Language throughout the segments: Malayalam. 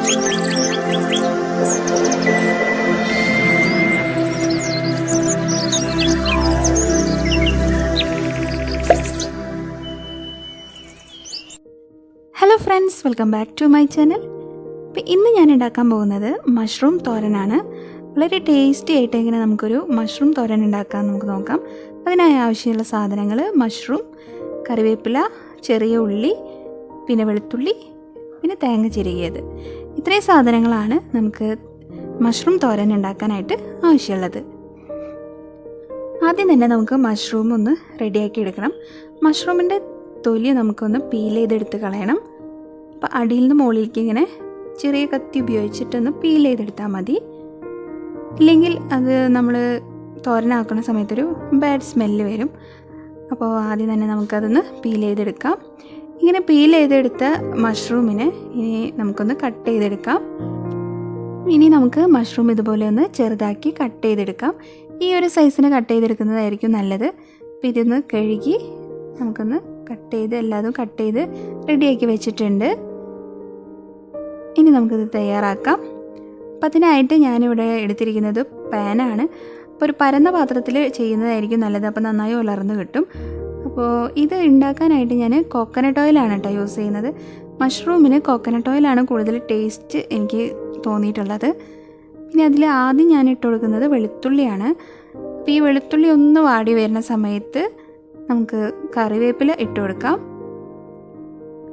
Hello friends, welcome back to my channel. അപ്പോൾ ഇന്ന് ഞാൻ ഉണ്ടാക്കാൻ പോകുന്നത് മഷ്റൂം തോരനാണ്. വളരെ ടേസ്റ്റി ആയിട്ട് എങ്ങനെ നമുക്കൊരു മഷ്റൂം തോരൻ ഉണ്ടാക്കാൻ നമുക്ക് നോക്കാം. അതിനായി ആവശ്യമുള്ള സാധനങ്ങൾ: മഷ്റൂം, കറിവേപ്പില, ചെറിയ ഉള്ളി, പിന്നെ വെളുത്തുള്ളി, പിന്നെ തേങ്ങ ചിരകിയത്. ഇത്രയും സാധനങ്ങളാണ് നമുക്ക് മഷ്റൂം തോരൻ ഉണ്ടാക്കാനായിട്ട് ആവശ്യമുള്ളത്. ആദ്യം തന്നെ നമുക്ക് മഷ്റൂം ഒന്ന് റെഡിയാക്കി എടുക്കണം. മഷ്റൂമിൻ്റെ തൊലി നമുക്കൊന്ന് പീൽ ചെയ്തെടുത്ത് കളയണം. അപ്പോൾ അടിയിൽ നിന്ന് മുകളിലേക്ക് ഇങ്ങനെ ചെറിയ കത്തി ഉപയോഗിച്ചിട്ടൊന്ന് പീൽ ചെയ്തെടുത്താൽ മതി. ഇല്ലെങ്കിൽ അത് നമ്മൾ തോരനാക്കുന്ന സമയത്തൊരു ബാഡ് സ്മെല്ല് വരും. അപ്പോൾ ആദ്യം തന്നെ നമുക്കതൊന്ന് പീൽ ചെയ്തെടുക്കാം. ഇങ്ങനെ പീൽ ചെയ്തെടുത്ത മഷ്റൂമിനെ ഇനി നമുക്കൊന്ന് കട്ട് ചെയ്തെടുക്കാം. ഇനി നമുക്ക് മഷ്റൂം ഇതുപോലെ ഒന്ന് ചെറുതാക്കി കട്ട് ചെയ്തെടുക്കാം. ഈ ഒരു സൈസിന് കട്ട് ചെയ്തെടുക്കുന്നതായിരിക്കും നല്ലത്. അപ്പോൾ ഇതൊന്ന് കഴുകി നമുക്കൊന്ന് എല്ലാതും കട്ട് ചെയ്ത് റെഡിയാക്കി വെച്ചിട്ടുണ്ട്. ഇനി നമുക്കിത് തയ്യാറാക്കാം. അപ്പം അതിനായിട്ട് ഞാനിവിടെ എടുത്തിരിക്കുന്നത് പാനാണ്. അപ്പോൾ ഒരു പരന്ന പാത്രത്തിൽ ചെയ്യുന്നതായിരിക്കും നല്ലത്. അപ്പോൾ നന്നായി ഉലർന്ന് കിട്ടും. അപ്പോൾ ഇത് ഉണ്ടാക്കാനായിട്ട് ഞാൻ കോക്കനട്ട് ഓയിലാണ് കേട്ടോ യൂസ് ചെയ്യുന്നത്. മഷ്റൂമിന് കോക്കനട്ട് ഓയിലാണ് കൂടുതൽ ടേസ്റ്റ് എനിക്ക് തോന്നിയിട്ടുള്ളത്. പിന്നെ അതിൽ ആദ്യം ഞാൻ ഇട്ട് കൊടുക്കുന്നത് വെളുത്തുള്ളിയാണ്. അപ്പോൾ ഈ വെളുത്തുള്ളി ഒന്ന് വാടി വരുന്ന സമയത്ത് നമുക്ക് കറിവേപ്പില ഇട്ട് കൊടുക്കാം.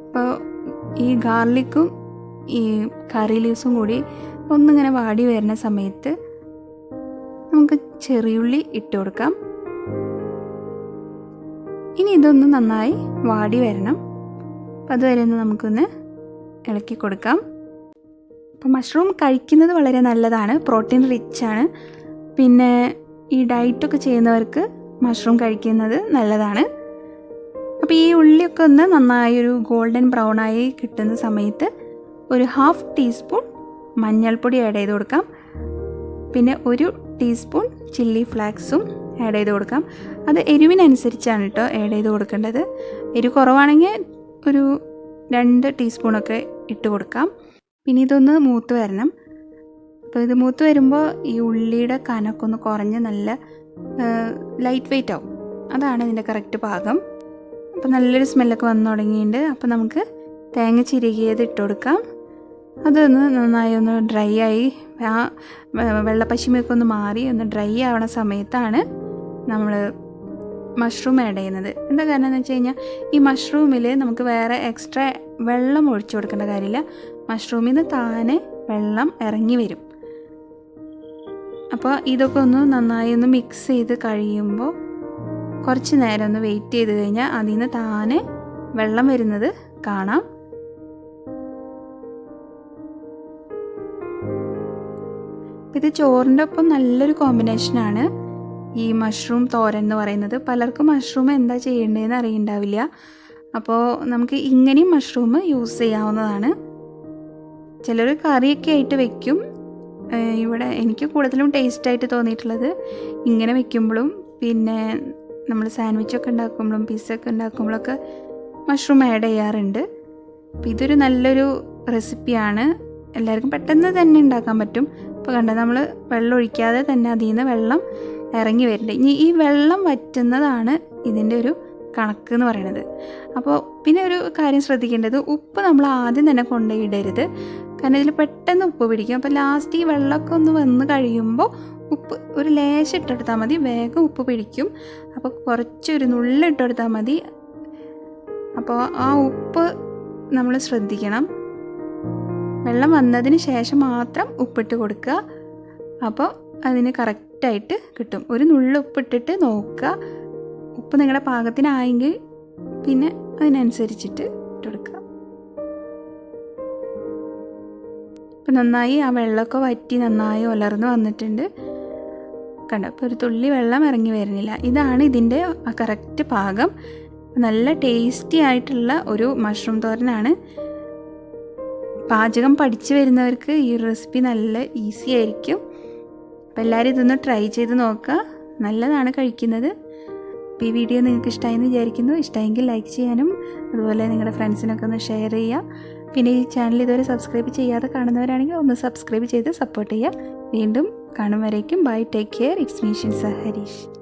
അപ്പോൾ ഈ ഗാർലിക്കും ഈ കറി ലീവ്സും കൂടി ഒന്നിങ്ങനെ വാടി വരുന്ന സമയത്ത് നമുക്ക് ചെറിയുള്ളി ഇട്ട് കൊടുക്കാം. ഇനി ഇതൊന്ന് നന്നായി വാടി വരണം. അപ്പോൾ അതുവരെ ഒന്ന് നമുക്കൊന്ന് ഇളക്കി കൊടുക്കാം. അപ്പോൾ മഷ്റൂം കഴിക്കുന്നത് വളരെ നല്ലതാണ്, പ്രോട്ടീൻ റിച്ച് ആണ്. പിന്നെ ഈ ഡയറ്റൊക്കെ ചെയ്യുന്നവർക്ക് മഷ്റൂം കഴിക്കുന്നത് നല്ലതാണ്. അപ്പോൾ ഈ ഉള്ളിയൊക്കെ ഒന്ന് നന്നായി ഒരു ഗോൾഡൻ ബ്രൗണായി കിട്ടുന്ന സമയത്ത് ഒരു 1/2 ടീസ്പൂൺ മഞ്ഞൾപ്പൊടി ആഡ് ചെയ്ത് കൊടുക്കാം. പിന്നെ 1 ടീസ്പൂൺ ചില്ലി ഫ്ലാക്സും ആഡ് ചെയ്ത് കൊടുക്കാം. അത് എരിവിനനുസരിച്ചാണ് കേട്ടോ ആഡ് ചെയ്ത് കൊടുക്കേണ്ടത്. എരിവ് കുറവാണെങ്കിൽ ഒരു 2 ടീസ്പൂണൊക്കെ ഇട്ട് കൊടുക്കാം. പിന്നെ ഇതൊന്ന് മൂത്ത് വരണം. അപ്പോൾ ഇത് മൂത്ത് വരുമ്പോൾ ഈ ഉള്ളിയുടെ കനമൊക്കെ ഒന്ന് കുറഞ്ഞ് നല്ല ലൈറ്റ് വെയിറ്റ് ആവും. അതാണ് ഇതിൻ്റെ കറക്റ്റ് പാകം. അപ്പോൾ നല്ലൊരു സ്മെല്ലൊക്കെ വന്നു തുടങ്ങിയിട്ടുണ്ട്. അപ്പോൾ നമുക്ക് തേങ്ങ ചിരകിയത് ഇട്ട് കൊടുക്കാം. അതൊന്ന് നന്നായി ഒന്ന് ഡ്രൈ ആയി ആ വെള്ളപ്പശിമയൊക്കെ ഒന്ന് മാറി ഒന്ന് ഡ്രൈ ആവണ സമയത്താണ് നമ്മൾ മഷ്റൂം ആഡ് ചെയ്യുന്നത്. എന്താ കാരണം എന്ന് വെച്ച് കഴിഞ്ഞാൽ ഈ മഷ്റൂമിൽ നമുക്ക് വേറെ എക്സ്ട്രാ വെള്ളം ഒഴിച്ചു കൊടുക്കേണ്ട കാര്യമില്ല. മഷ്റൂമിൽ നിന്ന് താനെ വെള്ളം ഇറങ്ങി വരും. അപ്പോൾ ഇതൊക്കെ ഒന്ന് നന്നായി ഒന്ന് മിക്സ് ചെയ്ത് കഴിയുമ്പോൾ കുറച്ച് നേരം ഒന്ന് വെയിറ്റ് ചെയ്ത് കഴിഞ്ഞാൽ അതിൽ നിന്ന് താനെ വെള്ളം വരുന്നത് കാണാം. ഇത് ചോറിൻ്റെ ഒപ്പം നല്ലൊരു കോമ്പിനേഷനാണ് ഈ മഷ്റൂം തോരൻ എന്ന് പറയുന്നത്. പലർക്കും മഷ്റൂം എന്താ ചെയ്യേണ്ടതെന്ന് അറിയണ്ടാവില്ല. അപ്പോൾ നമുക്ക് ഇങ്ങനെയും മഷ്റൂം യൂസ് ചെയ്യാവുന്നതാണ്. ചിലർ കറിയൊക്കെ ആയിട്ട് വെക്കും. ഇവിടെ എനിക്ക് കൂടുതലും ടേസ്റ്റായിട്ട് തോന്നിയിട്ടുള്ളത് ഇങ്ങനെ വെക്കുമ്പോഴും പിന്നെ നമ്മൾ സാൻഡ്വിച്ചൊക്കെ ഉണ്ടാക്കുമ്പോഴും പിസ്സൊക്കെ ഉണ്ടാക്കുമ്പോഴൊക്കെ മഷ്റൂം ആഡ് ചെയ്യാറുണ്ട്. അപ്പോൾ ഇതൊരു നല്ലൊരു റെസിപ്പിയാണ്. എല്ലാവർക്കും പെട്ടെന്ന് തന്നെ ഉണ്ടാക്കാൻ പറ്റും. ഇപ്പോൾ കണ്ട നമ്മൾ വെള്ളം ഒഴിക്കാതെ തന്നെ അതിൽ നിന്ന് വെള്ളം ഇറങ്ങി വരുന്നുണ്ട്. ഇനി ഈ വെള്ളം വറ്റുന്നതാണ് ഇതിൻ്റെ ഒരു കണക്ക് എന്ന് പറയുന്നത്. അപ്പോൾ പിന്നെ ഒരു കാര്യം ശ്രദ്ധിക്കേണ്ടത്, ഉപ്പ് നമ്മൾ ആദ്യം തന്നെ കൊണ്ടുപോയി ഇടരുത്. കാരണം ഇതിൽ പെട്ടെന്ന് ഉപ്പ് പിടിക്കും. അപ്പോൾ ലാസ്റ്റ് ഈ വെള്ളമൊക്കെ ഒന്ന് വന്ന് കഴിയുമ്പോൾ ഉപ്പ് ഒരു ലേശം ഇട്ടെടുത്താൽ മതി, വേഗം ഉപ്പ് പിടിക്കും. അപ്പോൾ കുറച്ചൊരു നുള്ളിട്ടെടുത്താൽ മതി. അപ്പോൾ ആ ഉപ്പ് നമ്മൾ ശ്രദ്ധിക്കണം. വെള്ളം വന്നതിന് ശേഷം മാത്രം ഉപ്പിട്ട് കൊടുക്കുക. അപ്പോൾ അതിന് കറക്റ്റായിട്ട് കിട്ടും. ഒരു നുള്ളി ഉപ്പിട്ടിട്ട് നോക്കുക. ഉപ്പ് നിങ്ങളുടെ പാകത്തിനായെങ്കിൽ പിന്നെ അതിനനുസരിച്ചിട്ട് ഇട്ടെടുക്കുക. ഇപ്പം നന്നായി ആ വെള്ളമൊക്കെ വറ്റി നന്നായി ഉലർന്ന് വന്നിട്ടുണ്ട്. കണ്ടോ, ഇപ്പോൾ ഒരു തുള്ളി വെള്ളം ഇറങ്ങി വരുന്നില്ല. ഇതാണ് ഇതിൻ്റെ കറക്റ്റ് പാകം. നല്ല ടേസ്റ്റി ആയിട്ടുള്ള ഒരു മഷ്റൂം തോരനാണ്. പാചകം പഠിച്ചു വരുന്നവർക്ക് ഈ റെസിപ്പി നല്ല ഈസി ആയിരിക്കും. അപ്പോൾ എല്ലാവരും ഇതൊന്ന് ട്രൈ ചെയ്ത് നോക്കുക. നല്ലതാണ് കഴിക്കുന്നത്. അപ്പോൾ ഈ വീഡിയോ നിങ്ങൾക്ക് ഇഷ്ടമായെന്ന് വിചാരിക്കുന്നു. ഇഷ്ടമെങ്കിൽ ലൈക്ക് ചെയ്യാനും അതുപോലെ നിങ്ങളുടെ ഫ്രണ്ട്സിനൊക്കെ ഒന്ന് ഷെയർ ചെയ്യുക. പിന്നെ ഈ ചാനൽ ഇതുവരെ സബ്സ്ക്രൈബ് ചെയ്യാതെ കാണുന്നവരാണെങ്കിൽ ഒന്ന് സബ്സ്ക്രൈബ് ചെയ്ത് സപ്പോർട്ട് ചെയ്യുക. വീണ്ടും കാണും വരേക്കും bye, take care. It's me Shinsa Harish.